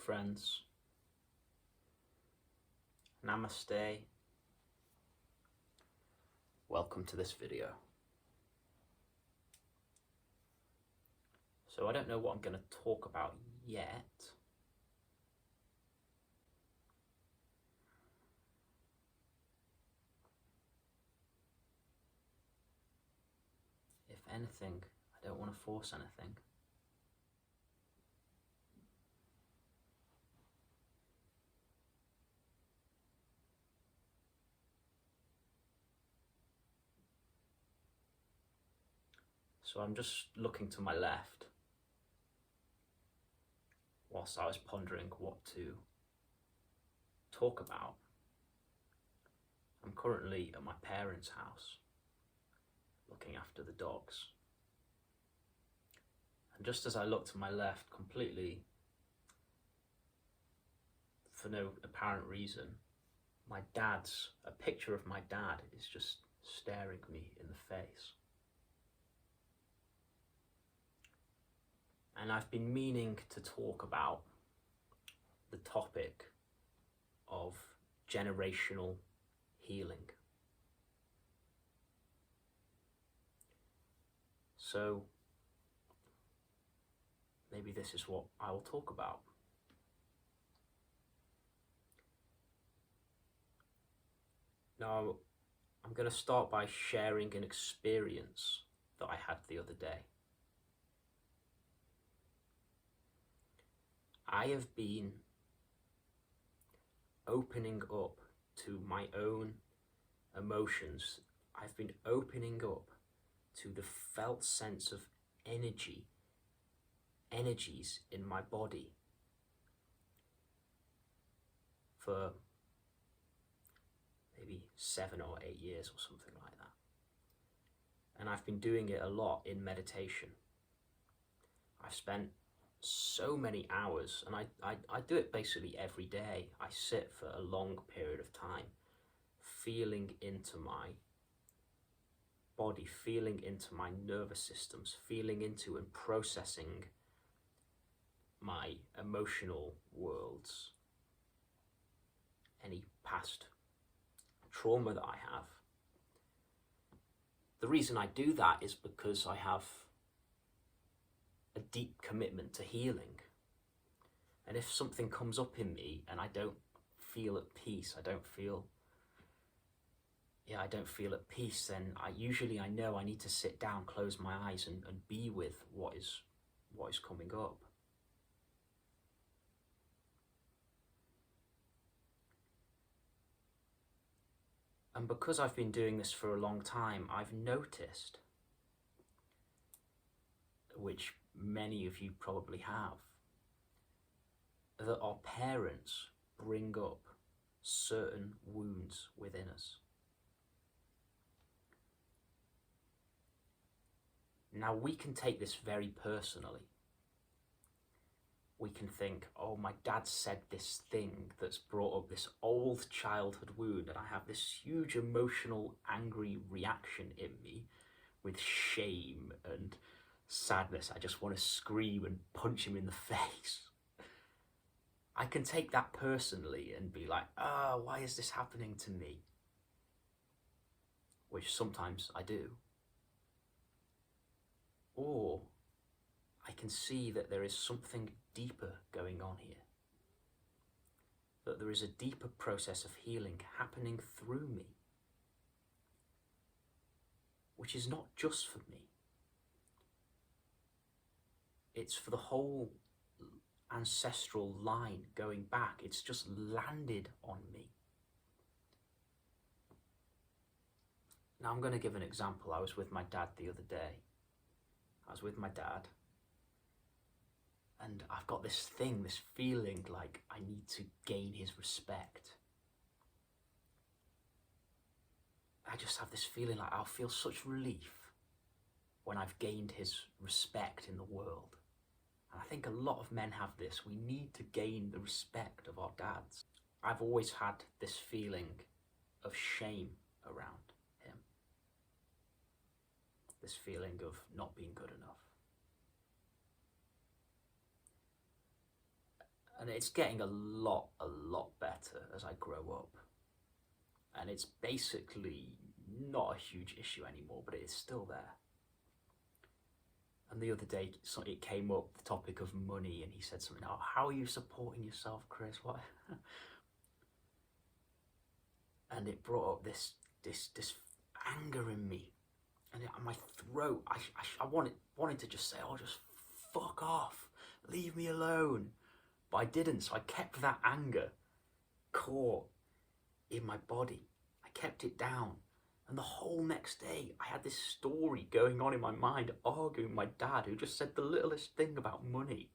friends. Namaste. Welcome to this video. So I don't know what I'm going to talk about yet. If anything, I don't want to force anything. So I'm just looking to my left whilst I was pondering what to talk about. I'm currently at my parents' house looking after the dogs. And just as I look to my left, completely for no apparent reason, a picture of my dad is just staring me in the face. And I've been meaning to talk about the topic of generational healing. So maybe this is what I will talk about. Now, I'm going to start by sharing an experience that I had the other day. I have been opening up to my own emotions. I've been opening up to the felt sense of energies in my body for maybe 7 or 8 years or something like that. And I've been doing it a lot in meditation. I've spent so many hours, and I do it basically every day. I sit for a long period of time, feeling into my body, feeling into my nervous systems, feeling into and processing my emotional worlds, any past trauma that I have. The reason I do that is because I have a deep commitment to healing. And if something comes up in me and I don't feel at peace, I don't feel at peace, then I know I need to sit down, close my eyes and be with what is coming up. And because I've been doing this for a long time, I've noticed, which many of you probably have, that our parents bring up certain wounds within us. Now, we can take this very personally. We can think, oh, my dad said this thing that's brought up this old childhood wound, and I have this huge emotional, angry reaction in me with shame and sadness. I just want to scream and punch him in the face. I can take that personally and be like, oh, why is this happening to me? Which sometimes I do. Or I can see that there is something deeper going on here. That there is a deeper process of healing happening through me, which is not just for me. It's for the whole ancestral line going back. It's just landed on me. Now I'm going to give an example. I was with my dad the other day. And I've got this feeling like I need to gain his respect. I just have this feeling like I'll feel such relief when I've gained his respect in the world. And I think a lot of men have this. We need to gain the respect of our dads. I've always had this feeling of shame around him. This feeling of not being good enough. And it's getting a lot better as I grow up. And it's basically not a huge issue anymore, but it is still there. And the other day, it came up, the topic of money, and he said something, oh, how are you supporting yourself, Chris? What? And it brought up this anger in me. And my throat, I wanted to just say, oh, just fuck off, leave me alone. But I didn't, so I kept that anger caught in my body. I kept it down. And the whole next day, I had this story going on in my mind, arguing with my dad, who just said the littlest thing about money.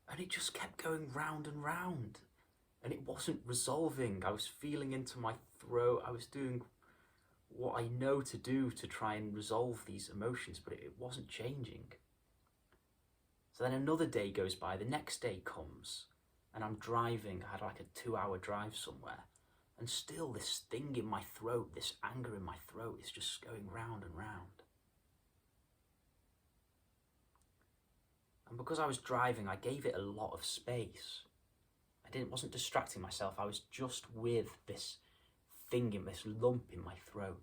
And it just kept going round and round. And it wasn't resolving. I was feeling into my throat. I was doing what I know to do to try and resolve these emotions, but it wasn't changing. So then another day goes by, the next day comes, and I'm driving. I had like a 2-hour drive somewhere, and still this thing in my throat, this anger in my throat is just going round and round. And because I was driving, I gave it a lot of space. Wasn't distracting myself. I was just with this thing, in this lump in my throat.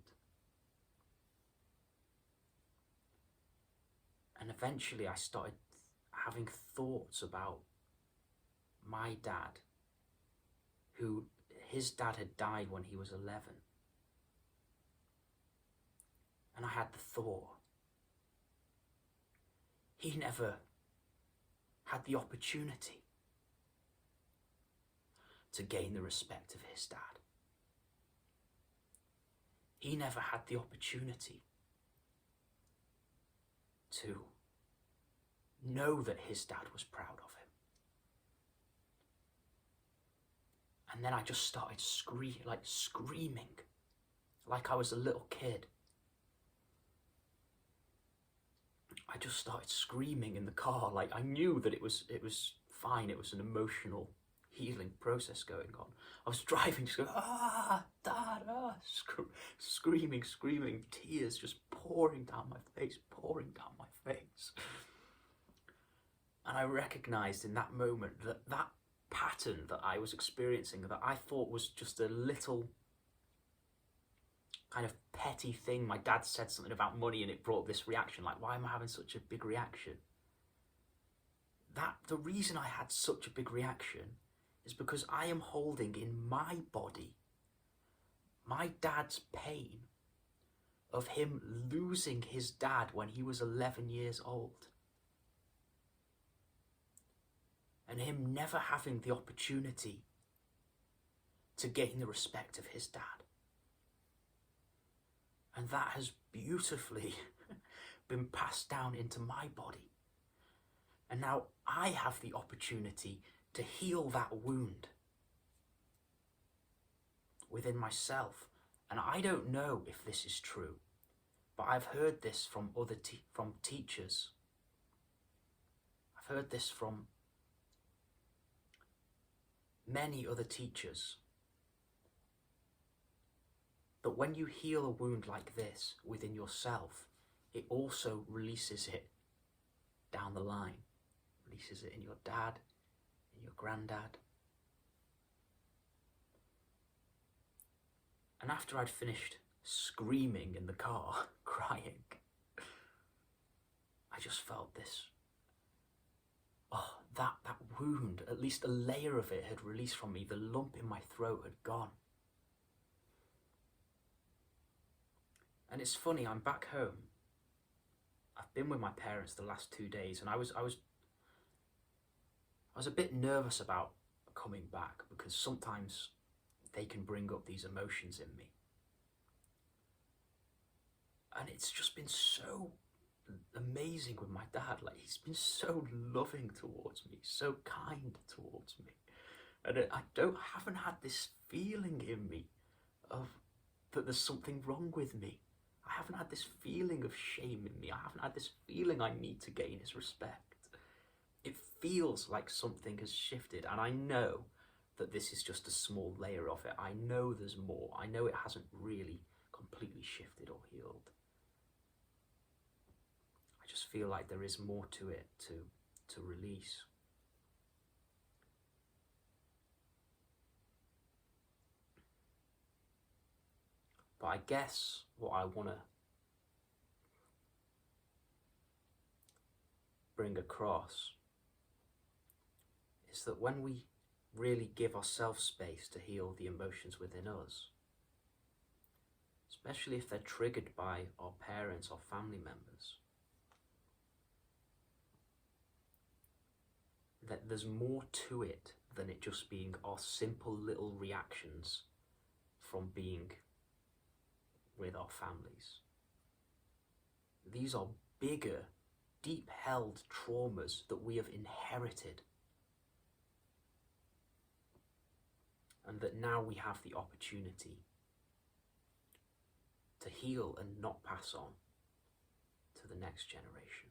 And eventually I started having thoughts about my dad, his dad had died when he was 11. And I had the thought, he never had the opportunity to gain the respect of his dad. He never had the opportunity to know that his dad was proud of him. And then I just started screaming, like I was a little kid. I just started screaming in the car, like I knew that it was fine, it was an emotional healing process going on. I was driving, just going, Dad, screaming, tears just pouring down my face. And I recognized in that moment that pattern that I was experiencing, that I thought was just a little kind of petty thing. My dad said something about money and it brought this reaction, like, why am I having such a big reaction? The reason I had such a big reaction is because I am holding in my body my dad's pain of him losing his dad when he was 11 years old. And him never having the opportunity to gain the respect of his dad. And that has beautifully been passed down into my body. And now I have the opportunity to heal that wound within myself. And I don't know if this is true, but I've heard this from from teachers. I've heard this from many other teachers, that when you heal a wound like this within yourself, it also releases it down the line. Releases it in your dad, in your granddad. And after I'd finished screaming in the car, crying, I just felt this, that wound, at least a layer of it had released from me. The lump in my throat had gone. And it's funny, I'm back home. I've been with my parents the last 2 days, and I was a bit nervous about coming back, because sometimes they can bring up these emotions in me. And it's just been so amazing with my dad. Like, he's been so loving towards me, so kind towards me. And I haven't had this feeling in me of that there's something wrong with me. I haven't had this feeling of shame in me. I haven't had this feeling I need to gain his respect. It feels like something has shifted, and I know that this is just a small layer of it. I know there's more. I know it hasn't really completely shifted or healed. I just feel like there is more to it to release. But I guess what I want to bring across is that when we really give ourselves space to heal the emotions within us, especially if they're triggered by our parents or family members, that there's more to it than it just being our simple little reactions from being with our families. These are bigger, deep-held traumas that we have inherited, and that now we have the opportunity to heal and not pass on to the next generation.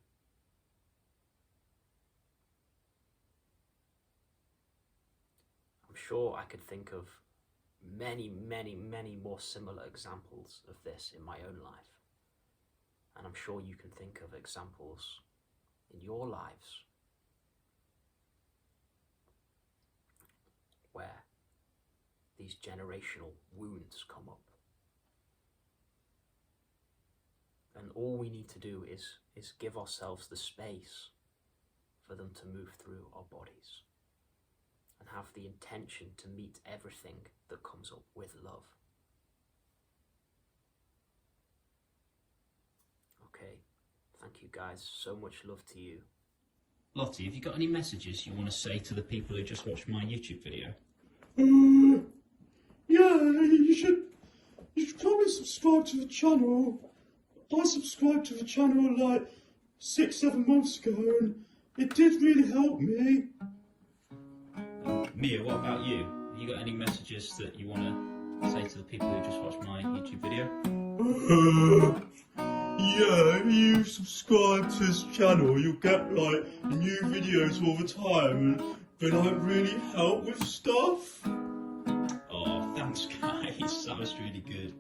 I'm sure I could think of many, many, many more similar examples of this in my own life. And I'm sure you can think of examples in your lives where these generational wounds come up. And all we need to do is give ourselves the space for them to move through our bodies and have the intention to meet everything that comes up with love. Okay, thank you guys, so much love to you. Lottie, have you got any messages you want to say to the people who just watched my YouTube video? Yeah, you should probably subscribe to the channel. I subscribed to the channel like 6-7 months ago and it did really help me. Mia, what about you? Have you got any messages that you want to say to the people who just watched my YouTube video? Yeah, if you subscribe to this channel, you'll get like new videos all the time and they like really help with stuff. Oh, thanks guys, that was really good.